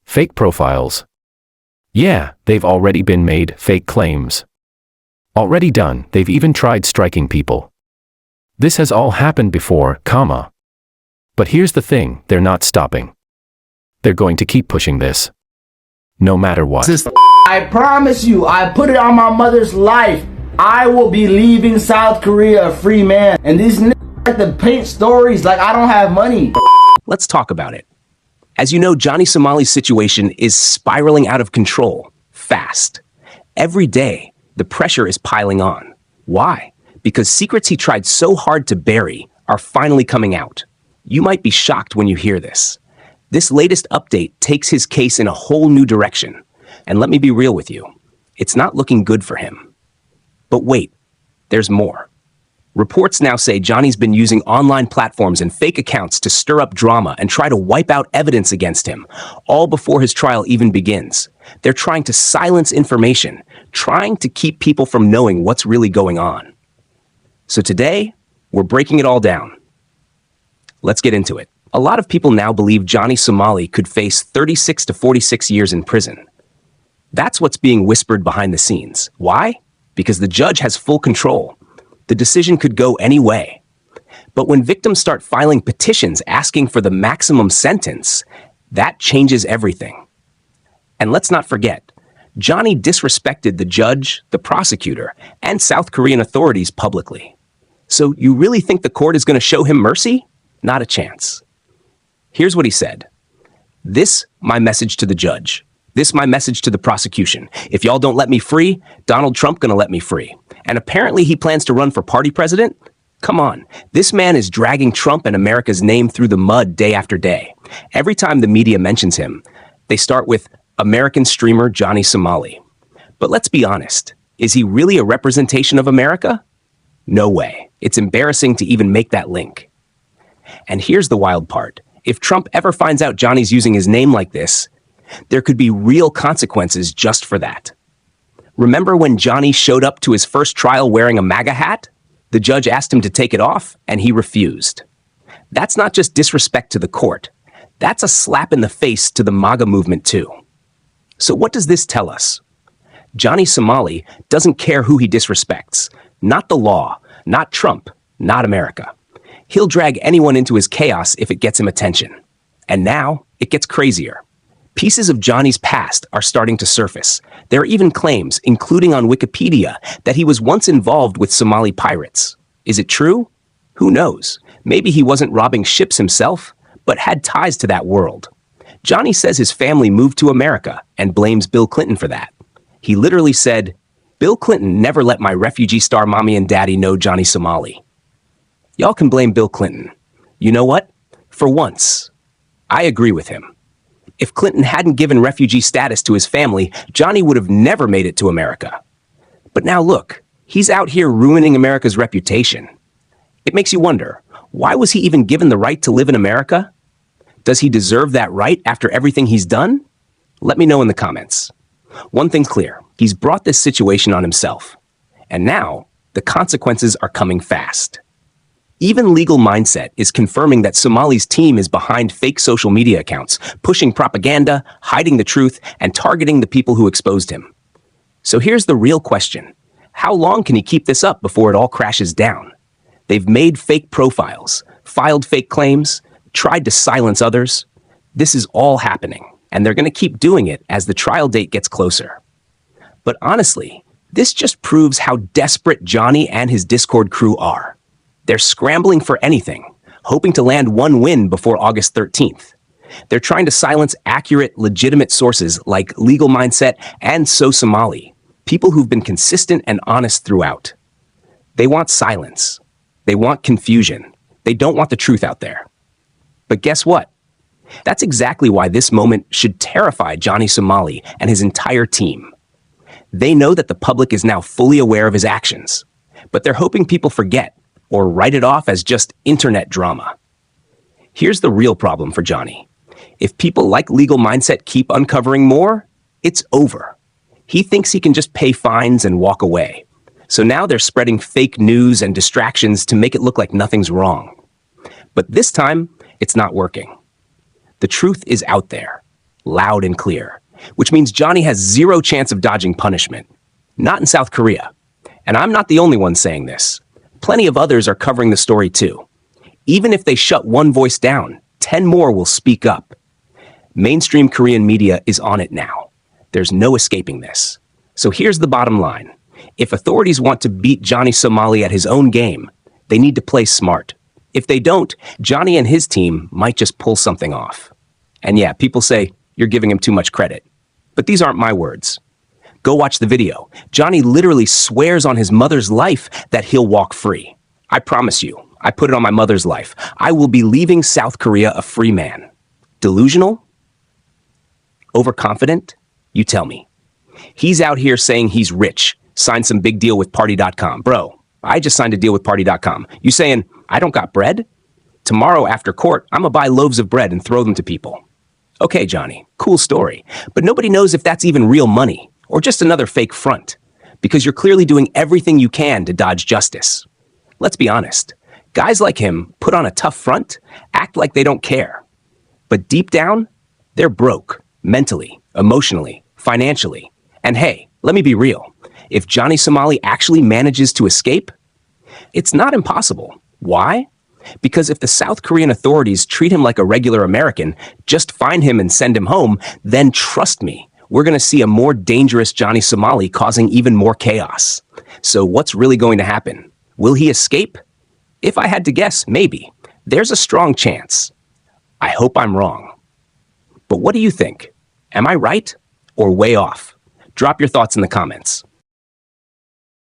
Fake profiles. Yeah, they've already been made, fake claims. Already done, they've even tried striking people. This has all happened before, comma. But here's the thing, they're not stopping. They're going to keep pushing this. No matter what. I promise you, I put it on my mother's life. I will be leaving South Korea a free man. And these niggas like to paint stories like I don't have money. Let's talk about it. As you know, Johnny Somali's situation is spiraling out of control, fast. Every day, the pressure is piling on. Why? Because secrets he tried so hard to bury are finally coming out. You might be shocked when you hear this. This latest update takes his case in a whole new direction. And let me be real with you, it's not looking good for him. But wait, there's more. Reports now say Johnny's been using online platforms and fake accounts to stir up drama and try to wipe out evidence against him, all before his trial even begins. They're trying to silence information, trying to keep people from knowing what's really going on. So today, we're breaking it all down. Let's get into it. A lot of people now believe Johnny Somali could face 36 to 46 years in prison. That's what's being whispered behind the scenes. Why? Because the judge has full control. The decision could go any way. But when victims start filing petitions asking for the maximum sentence, that changes everything. And let's not forget, Johnny disrespected the judge, the prosecutor, and South Korean authorities publicly. So you really think the court is going to show him mercy? Not a chance. Here's what he said. This, my message to the judge. This, my message to the prosecution. If y'all don't let me free, Donald Trump gonna let me free. And apparently he plans to run for party president? Come on, this man is dragging Trump and America's name through the mud day after day. Every time the media mentions him, they start with American streamer Johnny Somali. But let's be honest, is he really a representation of America? No way. It's embarrassing to even make that link. And here's the wild part. If Trump ever finds out Johnny's using his name like this, there could be real consequences just for that. Remember when Johnny showed up to his first trial wearing a MAGA hat? The judge asked him to take it off, and he refused. That's not just disrespect to the court. That's a slap in the face to the MAGA movement, too. So what does this tell us? Johnny Somali doesn't care who he disrespects. Not the law, not Trump, not America. He'll drag anyone into his chaos if it gets him attention. And now, it gets crazier. Pieces of Johnny's past are starting to surface. There are even claims, including on Wikipedia, that he was once involved with Somali pirates. Is it true? Who knows? Maybe he wasn't robbing ships himself, but had ties to that world. Johnny says his family moved to America and blames Bill Clinton for that. He literally said, "Bill Clinton never let my refugee star mommy and daddy know Johnny Somali." Y'all can blame Bill Clinton. You know what? For once, I agree with him. If Clinton hadn't given refugee status to his family, Johnny would have never made it to America. But now look, he's out here ruining America's reputation. It makes you wonder, why was he even given the right to live in America? Does he deserve that right after everything he's done? Let me know in the comments. One thing's clear, he's brought this situation on himself. And now, the consequences are coming fast. Even Legal Mindset is confirming that Somali's team is behind fake social media accounts, pushing propaganda, hiding the truth, and targeting the people who exposed him. So here's the real question. How long can he keep this up before it all crashes down? They've made fake profiles, filed fake claims, tried to silence others. This is all happening, and they're going to keep doing it as the trial date gets closer. But honestly, this just proves how desperate Johnny and his Discord crew are. They're scrambling for anything, hoping to land one win before August 13th. They're trying to silence accurate, legitimate sources like Legal Mindset and So Somali, people who've been consistent and honest throughout. They want silence. They want confusion. They don't want the truth out there. But guess what? That's exactly why this moment should terrify Johnny Somali and his entire team. They know that the public is now fully aware of his actions, but they're hoping people forget or write it off as just internet drama. Here's the real problem for Johnny. If people like Legal Mindset keep uncovering more, it's over. He thinks he can just pay fines and walk away. So now they're spreading fake news and distractions to make it look like nothing's wrong. But this time, it's not working. The truth is out there. loud and clear, which means Johnny has zero chance of dodging punishment. Not in South Korea. And I'm not the only one saying this. Plenty of others are covering the story too. Even if they shut one voice down, 10 more will speak up. Mainstream Korean media is on it now. There's no escaping this. So here's the bottom line. If authorities want to beat Johnny Somali at his own game, they need to play smart. If they don't, Johnny and his team might just pull something off. And yeah, people say you're giving him too much credit. But these aren't my words. Go watch the video. Johnny literally swears on his mother's life that he'll walk free. I promise you, I put it on my mother's life. I will be leaving South Korea a free man. Delusional? Overconfident? You tell me. He's out here saying he's rich, signed some big deal with party.com. Bro, I just signed a deal with party.com. You saying, I don't got bread? Tomorrow after court, I'm gonna buy loaves of bread and throw them to people. Okay, Johnny, cool story. But nobody knows if that's even real money or just another fake front, because you're clearly doing everything you can to dodge justice. Let's be honest. Guys like him put on a tough front, act like they don't care. But deep down, they're broke, mentally, emotionally, financially. And hey, let me be real. If Johnny Somali actually manages to escape, it's not impossible. Why? Because if the South Korean authorities treat him like a regular American, just find him and send him home, then trust me, we're going to see a more dangerous Johnny Somali causing even more chaos. So what's really going to happen? Will he escape? If I had to guess, maybe. There's a strong chance. I hope I'm wrong. But what do you think? Am I right or way off? Drop your thoughts in the comments.